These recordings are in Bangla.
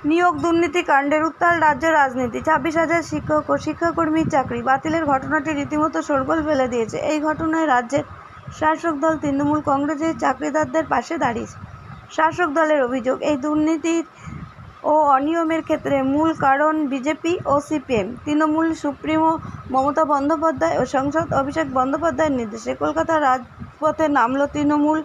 নিয়োগ দুর্নীতি কাণ্ডের উত্তাল রাজ্য রাজনীতি। 26,000 শিক্ষক ও শিক্ষাকর্মীর চাকরি বাতিলের ঘটনাটি রীতিমতো শোরগোল ফেলে দিয়েছে। এই ঘটনায় রাজ্যের শাসক দল তৃণমূল কংগ্রেসের চাকরিদারদের পাশে দাঁড়িয়েছে। শাসক দলের অভিযোগ, এই দুর্নীতির ও অনিয়মের ক্ষেত্রে মূল কারণ বিজেপি ও সিপিএম। তৃণমূল সুপ্রিমো মমতা বন্দ্যোপাধ্যায় ও সাংসদ অভিষেক বন্দ্যোপাধ্যায়ের নির্দেশে কলকাতার রাজপথে নামল তৃণমূল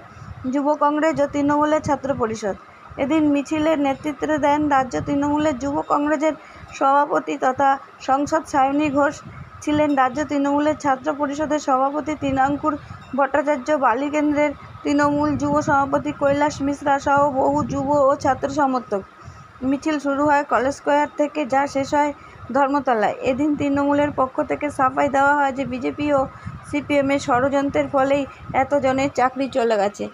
যুব কংগ্রেস ও তৃণমূলের ছাত্র পরিষদ। এদিন মিছিলের নেতৃত্ব দেন রাজ্য তৃণমূলের যুব কংগ্রেসের সভাপতি তথা সাংসদ সায়নী ঘোষ, ছিলেন রাজ্য তৃণমূলের ছাত্র পরিষদের সভাপতি তৃণাঙ্কুর ভট্টাচার্য, বালিকেন্দ্রের তৃণমূল যুব সভাপতি কৈলাস মিশ্রা সহ বহু যুব ও ছাত্র সমর্থক। মিছিল শুরু হয় কলেজ স্কোয়ার থেকে, যা শেষ হয় ধর্মতলায়। এদিন তৃণমূলের পক্ষ থেকে সাফাই দেওয়া হয় যে বিজেপি ও সিপিএমের ষড়যন্ত্রের ফলেই এতজনের চাকরি চলে গেছে।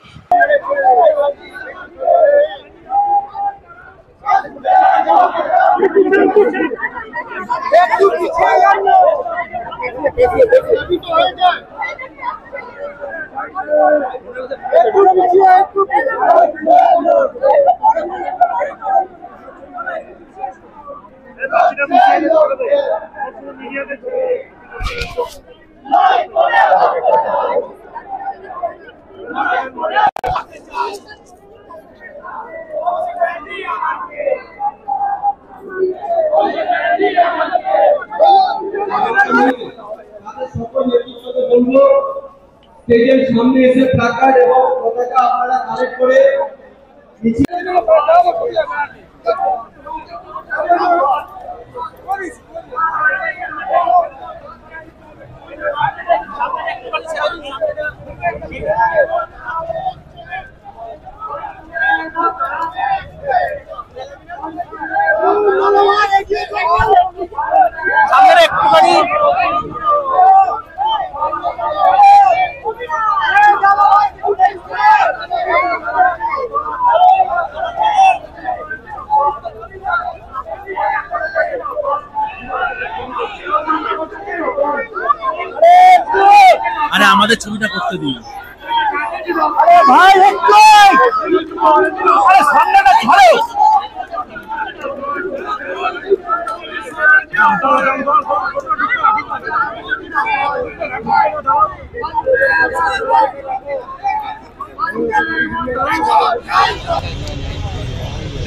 স্টেজের সামনে এসে প্ল্যাকার্ড এবং পতাকা আপনারা কালেক্ট করে আরে আমাদের ছবিটা করতে দিন ভাই, একটু আরে সামনেটা ধরো।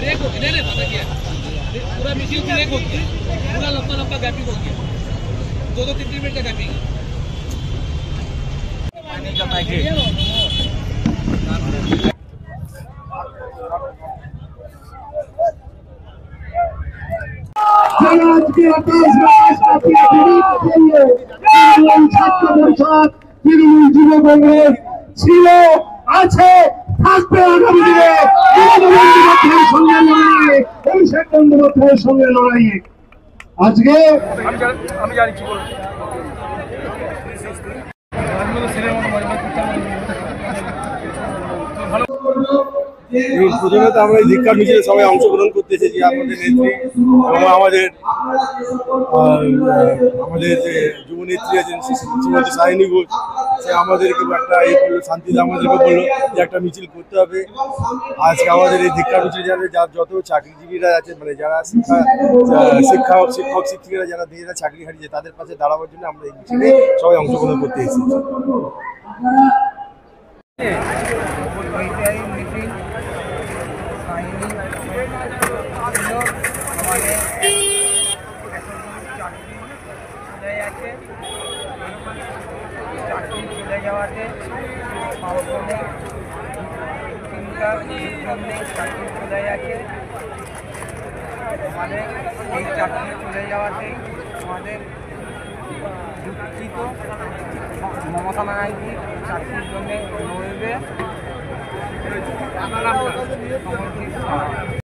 ब्रेक हो गया ना, पता क्या पूरा मिशन ब्रेक हो गया, पूरा लंबा लंबा गैपिंग हो गया, 2-3 मिनट का गैपिंग। पानी का पैकेट ছাত্র পরিষদ তৃণমূল যুব কংগ্রেস ছিল, আছে, থাকবে আগামী দিনে সঙ্গে লড়াইয়ে, অভিষেক বন্দ্যোপাধ্যায়ের সঙ্গে লড়াইয়ে। আজকে আমি জানি কি বলবো। প্রথমে তো আমরা এই ধিক্কার মিছিলে সবাই অংশগ্রহণ করতে এসেছি। আমাদের নেত্রী এবং আমাদের যে যুবনেত্রী আছেন শ্রীমতী সায়নী ঘোষ, সে আমাদেরকে একটা শান্তিতে আমাদেরকে বললো যে একটা মিছিল করতে হবে। আজকে আমাদের এই ধিক্কার মিছিল যারা যত চাকরিজীবীরা আছে, মানে যারা শিক্ষক শিক্ষিকারা যারা নিজেরা চাকরি হারিয়েছে, তাদের পাশে দাঁড়াবার জন্য আমরা এই মিছিলে সবাই অংশগ্রহণ করতে এসেছি। চাকরি চলে যাওয়াতে চাকরি চলে যাচ্ছে। আমাদের এই চাকরি চলে যাওয়াতেই আমাদের দুঃখিত মমতা ব্যানার্জি চাকরির জন্য লড়বে।